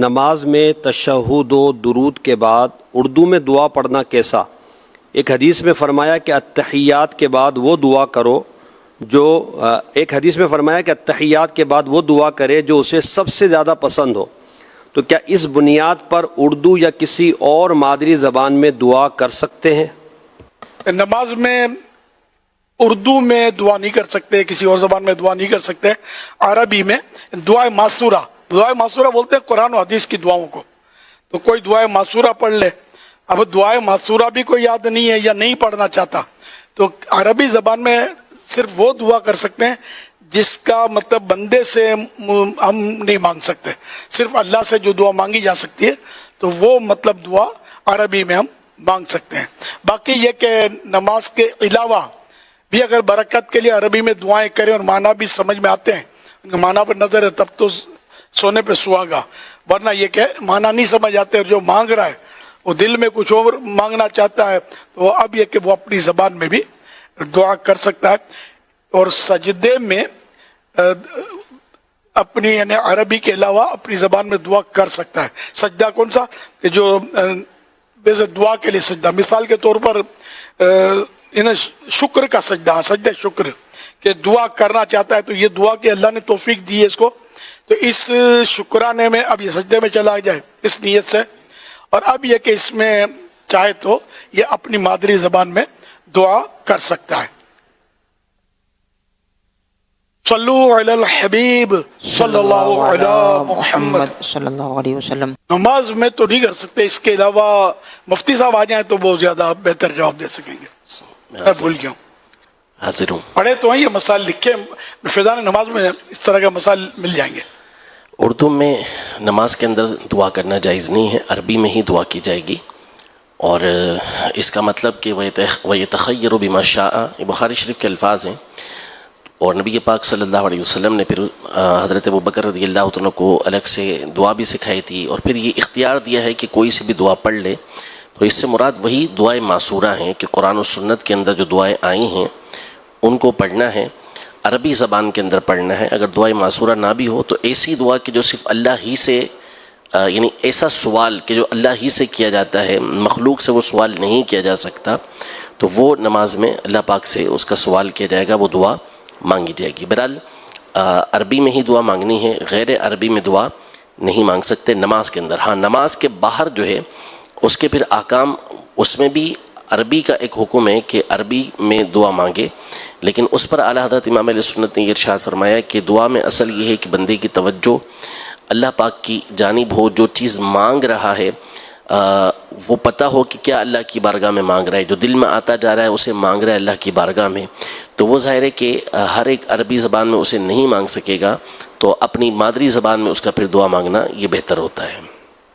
نماز میں تشہد و درود کے بعد اردو میں دعا پڑھنا کیسا؟ ایک حدیث میں فرمایا کہ التحیات کے بعد وہ دعا کرو جو التحیات کے بعد وہ دعا کرے جو اسے سب سے زیادہ پسند ہو. تو کیا اس بنیاد پر اردو یا کسی اور مادری زبان میں دعا کر سکتے ہیں؟ نماز میں اردو میں دعا نہیں کر سکتے، کسی اور زبان میں دعا نہیں کر سکتے. عربی میں دعائے معصورہ بولتے ہیں قرآن و حدیث کی دعاؤں کو. تو کوئی دعائے معصورہ پڑھ لے. اب دعائے معصورہ بھی کوئی یاد نہیں ہے یا نہیں پڑھنا چاہتا تو عربی زبان میں صرف وہ دعا کر سکتے ہیں جس کا مطلب بندے سے ہم نہیں مانگ سکتے. صرف اللہ سے جو دعا مانگی جا سکتی ہے تو وہ مطلب دعا عربی میں ہم مانگ سکتے ہیں. باقی یہ کہ نماز کے علاوہ بھی اگر برکت کے لیے عربی میں دعائیں کریں اور معنی بھی سمجھ میں آتے ہیں، ان کے معنی پر نظر ہے تب تو سونے پہ سہاگا. ورنہ یہ کہ معنی نہیں سمجھ آتے اور جو مانگ رہا ہے وہ دل میں کچھ اور مانگنا چاہتا ہے تو اب یہ کہ وہ اپنی زبان میں بھی دعا کر سکتا ہے. اور سجدے میں اپنی یعنی عربی کے علاوہ اپنی زبان میں دعا کر سکتا ہے. سجدہ کون سا کہ جو ویسے دعا کے لیے سجدہ، مثال کے طور پر شکر کا سجدہ، سجدہ شکر کہ دعا کرنا چاہتا ہے تو یہ دعا کہ اللہ نے توفیق دی ہے اس کو، تو اس شکرانے میں اب یہ سجدے میں چلا جائے اس نیت سے. اور اب یہ کہ اس میں چاہے تو یہ اپنی مادری زبان میں دعا کر سکتا ہے. صلو علی الحبیب صلی اللہ علی محمد صلی اللہ علیہ وسلم. نماز میں تو نہیں کر سکتے، اس کے علاوہ مفتی صاحب آ جائیں تو بہت زیادہ بہتر جواب دے سکیں گے. میں بھول گیا ہوں. حاضر ہوں. پڑھے تو ہیں یہ مسائل لکھے فیضان نماز میں، اس طرح کے مسائل مل جائیں گے. اردو میں نماز کے اندر دعا کرنا جائز نہیں ہے، عربی میں ہی دعا کی جائے گی. اور اس کا مطلب کہ وَيَتَخَيَّرُ بِمَا شَاءَ، یہ بخاری شریف کے الفاظ ہیں. اور نبی پاک صلی اللہ علیہ وسلم نے پھر حضرت ابوبکر رضی اللہ عنہ کو الگ سے دعا بھی سکھائی تھی اور پھر یہ اختیار دیا ہے کہ کوئی سے بھی دعا پڑھ لے. تو اس سے مراد وہی دعائیں معصورہ ہیں کہ قرآن و سنت کے اندر جو دعائیں آئی ہیں ان کو پڑھنا ہے، عربی زبان کے اندر پڑھنا ہے. اگر دعائیں معصورہ نہ بھی ہو تو ایسی دعا کہ جو صرف اللہ ہی سے یعنی ایسا سوال کہ جو اللہ ہی سے کیا جاتا ہے، مخلوق سے وہ سوال نہیں کیا جا سکتا، تو وہ نماز میں اللہ پاک سے اس کا سوال کیا جائے گا، وہ دعا مانگی جائے گی. بہرحال عربی میں ہی دعا مانگنی ہے، غیر عربی میں دعا نہیں مانگ سکتے نماز کے اندر. ہاں نماز کے باہر جو ہے اس کے پھر احکام، اس میں بھی عربی کا ایک حکم ہے کہ عربی میں دعا مانگے، لیکن اس پر اعلیٰ حضرت امام اہل سنت نے یہ ارشاد فرمایا کہ دعا میں اصل یہ ہے کہ بندے کی توجہ اللہ پاک کی جانب ہو، جو چیز مانگ رہا ہے وہ پتہ ہو کہ کیا اللہ کی بارگاہ میں مانگ رہا ہے، جو دل میں آتا جا رہا ہے اسے مانگ رہا ہے اللہ کی بارگاہ میں. تو وہ ظاہر ہے کہ ہر ایک عربی زبان میں اسے نہیں مانگ سکے گا، تو اپنی مادری زبان میں اس کا پھر دعا مانگنا یہ بہتر ہوتا ہے.